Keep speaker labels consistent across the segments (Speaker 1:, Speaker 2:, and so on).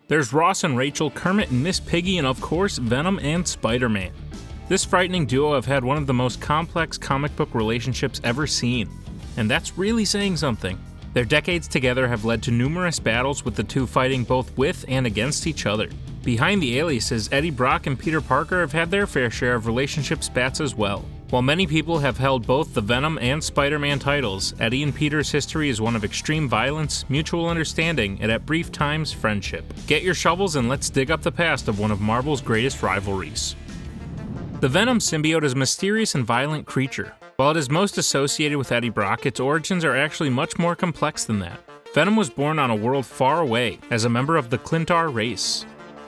Speaker 1: There's Ross and Rachel, Kermit and Miss Piggy, and of course, Venom and Spider-Man. This frightening duo have had one of the most complex comic book relationships ever seen, and that's really saying something. Their decades together have led to numerous battles, with the two fighting both with and against each other. Behind the aliases, Eddie Brock and Peter Parker have had their fair share of relationship spats as well. While many people have held both the Venom and Spider-Man titles, Eddie and Peter's history is one of extreme violence, mutual understanding, and at brief times, friendship. Get your shovels and let's dig up the past of one of Marvel's greatest rivalries. The Venom symbiote is a mysterious and violent creature. While it is most associated with Eddie Brock, its origins are actually much more complex than that. Venom was born on a world far away as a member of the Clintar race.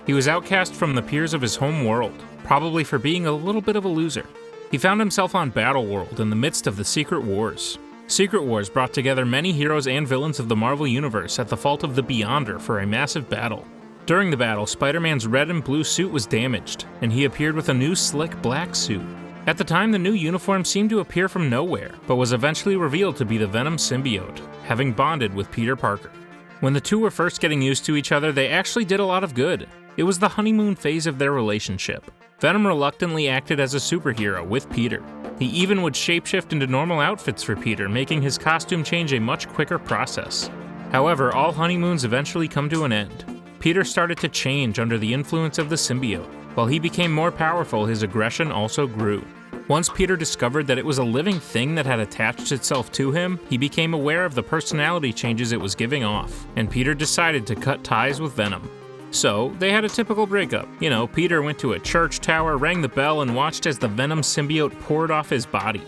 Speaker 1: He was outcast from the peers of his home world, probably for being a little bit of a loser. He found himself on Battleworld in the midst of the Secret Wars. Secret Wars brought together many heroes and villains of the Marvel Universe at the fault of the Beyonder for a massive battle. During the battle, Spider-Man's red and blue suit was damaged, and he appeared with a new slick black suit. At the time, the new uniform seemed to appear from nowhere, but was eventually revealed to be the Venom symbiote, having bonded with Peter Parker. When the two were first getting used to each other, they actually did a lot of good. It was the honeymoon phase of their relationship. Venom reluctantly acted as a superhero with Peter. He even would shapeshift into normal outfits for Peter, making his costume change a much quicker process. However, all honeymoons eventually come to an end. Peter started to change under the influence of the symbiote. While he became more powerful, his aggression also grew. Once Peter discovered that it was a living thing that had attached itself to him, he became aware of the personality changes it was giving off, and Peter decided to cut ties with Venom. So, they had a typical breakup. Peter went to a church tower, rang the bell, and watched as the Venom symbiote poured off his body.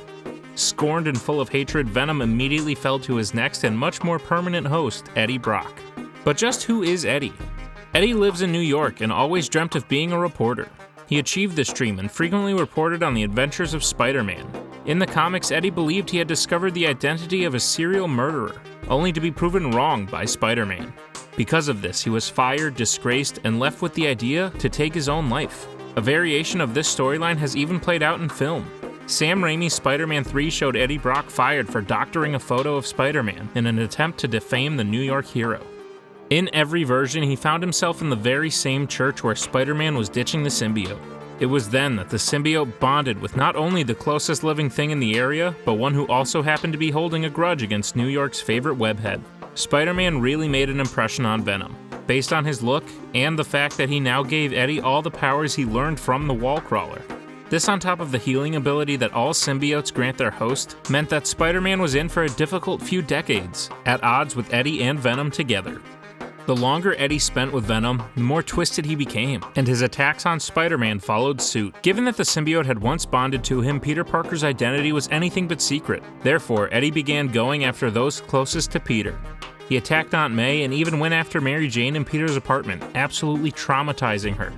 Speaker 1: Scorned and full of hatred, Venom immediately fell to his next and much more permanent host, Eddie Brock. But just who is Eddie? Eddie lives in New York and always dreamt of being a reporter. He achieved this dream and frequently reported on the adventures of Spider-Man. In the comics, Eddie believed he had discovered the identity of a serial murderer, only to be proven wrong by Spider-Man. Because of this, he was fired, disgraced, and left with the idea to take his own life. A variation of this storyline has even played out in film. Sam Raimi's Spider-Man 3 showed Eddie Brock fired for doctoring a photo of Spider-Man in an attempt to defame the New York hero. In every version, he found himself in the very same church where Spider-Man was ditching the symbiote. It was then that the symbiote bonded with not only the closest living thing in the area, but one who also happened to be holding a grudge against New York's favorite webhead. Spider-Man really made an impression on Venom, based on his look and the fact that he now gave Eddie all the powers he learned from the Wallcrawler. This, on top of the healing ability that all symbiotes grant their host, meant that Spider-Man was in for a difficult few decades, at odds with Eddie and Venom together. The longer Eddie spent with Venom, the more twisted he became, and his attacks on Spider-Man followed suit. Given that the symbiote had once bonded to him, Peter Parker's identity was anything but secret. Therefore, Eddie began going after those closest to Peter. He attacked Aunt May and even went after Mary Jane in Peter's apartment, absolutely traumatizing her.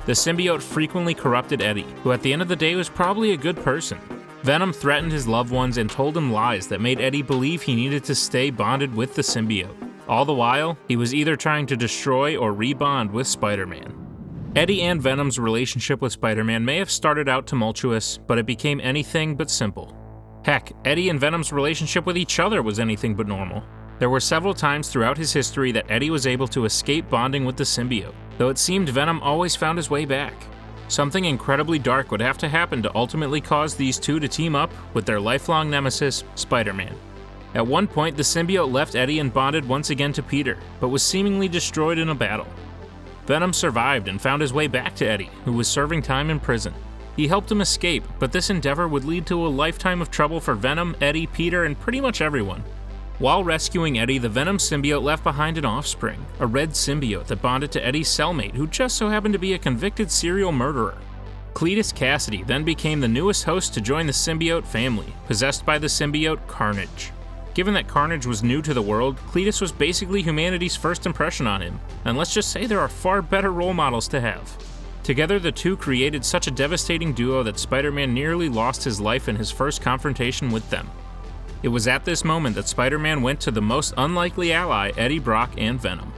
Speaker 1: The symbiote frequently corrupted Eddie, who at the end of the day was probably a good person. Venom threatened his loved ones and told him lies that made Eddie believe he needed to stay bonded with the symbiote. All the while, he was either trying to destroy or rebond with Spider-Man. Eddie and Venom's relationship with Spider-Man may have started out tumultuous, but it became anything but simple. Heck, Eddie and Venom's relationship with each other was anything but normal. There were several times throughout his history that Eddie was able to escape bonding with the symbiote, though it seemed Venom always found his way back. Something incredibly dark would have to happen to ultimately cause these two to team up with their lifelong nemesis, Spider-Man. At one point, the symbiote left Eddie and bonded once again to Peter, but was seemingly destroyed in a battle. Venom survived and found his way back to Eddie, who was serving time in prison. He helped him escape, but this endeavor would lead to a lifetime of trouble for Venom, Eddie, Peter, and pretty much everyone. While rescuing Eddie, the Venom symbiote left behind an offspring, a red symbiote that bonded to Eddie's cellmate, who just so happened to be a convicted serial murderer. Cletus Cassidy then became the newest host to join the symbiote family, possessed by the symbiote Carnage. Given that Carnage was new to the world, Cletus was basically humanity's first impression on him, and let's just say there are far better role models to have. Together, the two created such a devastating duo that Spider-Man nearly lost his life in his first confrontation with them. It was at this moment that Spider-Man went to the most unlikely ally, Eddie Brock and Venom.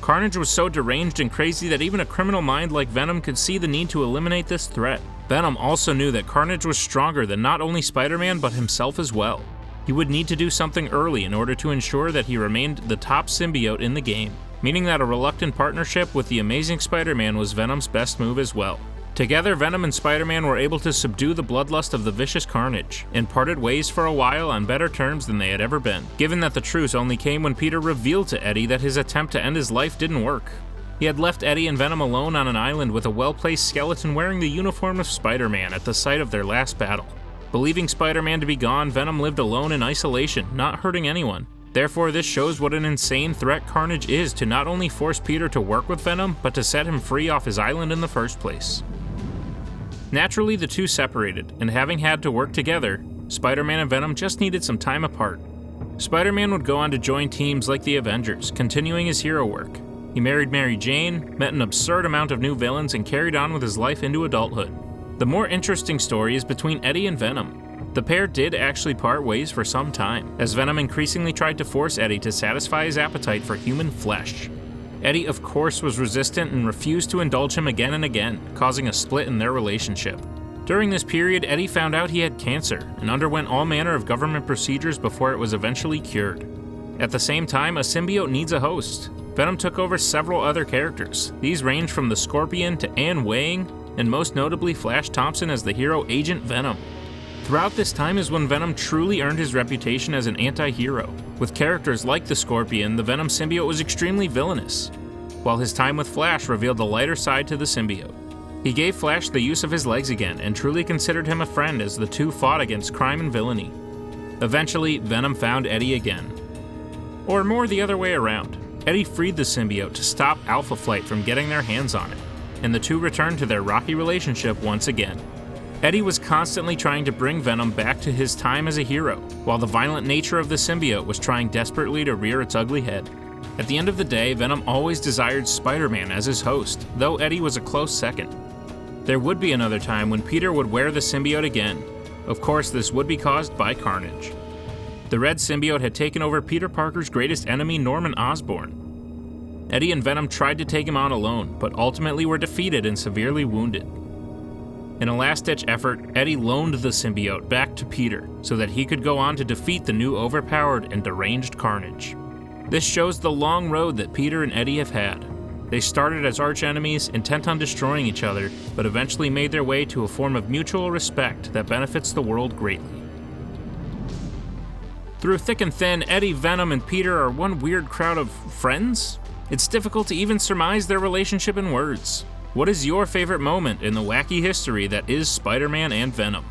Speaker 1: Carnage was so deranged and crazy that even a criminal mind like Venom could see the need to eliminate this threat. Venom also knew that Carnage was stronger than not only Spider-Man but himself as well. He would need to do something early in order to ensure that he remained the top symbiote in the game. meaning that a reluctant partnership with the Amazing Spider-Man was Venom's best move as well. Together, Venom and Spider-Man were able to subdue the bloodlust of the vicious Carnage, and parted ways for a while on better terms than they had ever been, given that the truce only came when Peter revealed to Eddie that his attempt to end his life didn't work. He had left Eddie and Venom alone on an island with a well-placed skeleton wearing the uniform of Spider-Man at the site of their last battle. Believing Spider-Man to be gone, Venom lived alone in isolation, not hurting anyone. Therefore, this shows what an insane threat Carnage is to not only force Peter to work with Venom, but to set him free off his island in the first place. Naturally, the two separated, and having had to work together, Spider-Man and Venom just needed some time apart. Spider-Man would go on to join teams like the Avengers, continuing his hero work. He married Mary Jane, met an absurd amount of new villains, and carried on with his life into adulthood. The more interesting story is between Eddie and Venom. The pair did actually part ways for some time, as Venom increasingly tried to force Eddie to satisfy his appetite for human flesh. Eddie, of course, was resistant and refused to indulge him again and again, causing a split in their relationship. During this period, Eddie found out he had cancer and underwent all manner of government procedures before it was eventually cured. At the same time, a symbiote needs a host. Venom took over several other characters. These range from the Scorpion to Anne Weying, and most notably Flash Thompson as the hero Agent Venom. Throughout this time is when Venom truly earned his reputation as an anti-hero. With characters like the Scorpion, the Venom symbiote was extremely villainous, while his time with Flash revealed a lighter side to the symbiote. He gave Flash the use of his legs again, and truly considered him a friend as the two fought against crime and villainy. Eventually, Venom found Eddie again. Or more the other way around. Eddie freed the symbiote to stop Alpha Flight from getting their hands on it, and the two returned to their rocky relationship once again. Eddie was constantly trying to bring Venom back to his time as a hero, while the violent nature of the symbiote was trying desperately to rear its ugly head. At the end of the day, Venom always desired Spider-Man as his host, though Eddie was a close second. There would be another time when Peter would wear the symbiote again. Of course, this would be caused by Carnage. The red symbiote had taken over Peter Parker's greatest enemy, Norman Osborn. Eddie and Venom tried to take him on alone, but ultimately were defeated and severely wounded. In a last-ditch effort, Eddie loaned the symbiote back to Peter so that he could go on to defeat the new overpowered and deranged Carnage. This shows the long road that Peter and Eddie have had. They started as arch-enemies, intent on destroying each other, but eventually made their way to a form of mutual respect that benefits the world greatly. Through thick and thin, Eddie, Venom, and Peter are one weird crowd of friends? It's difficult to even surmise their relationship in words. What is your favorite moment in the wacky history that is Spider-Man and Venom?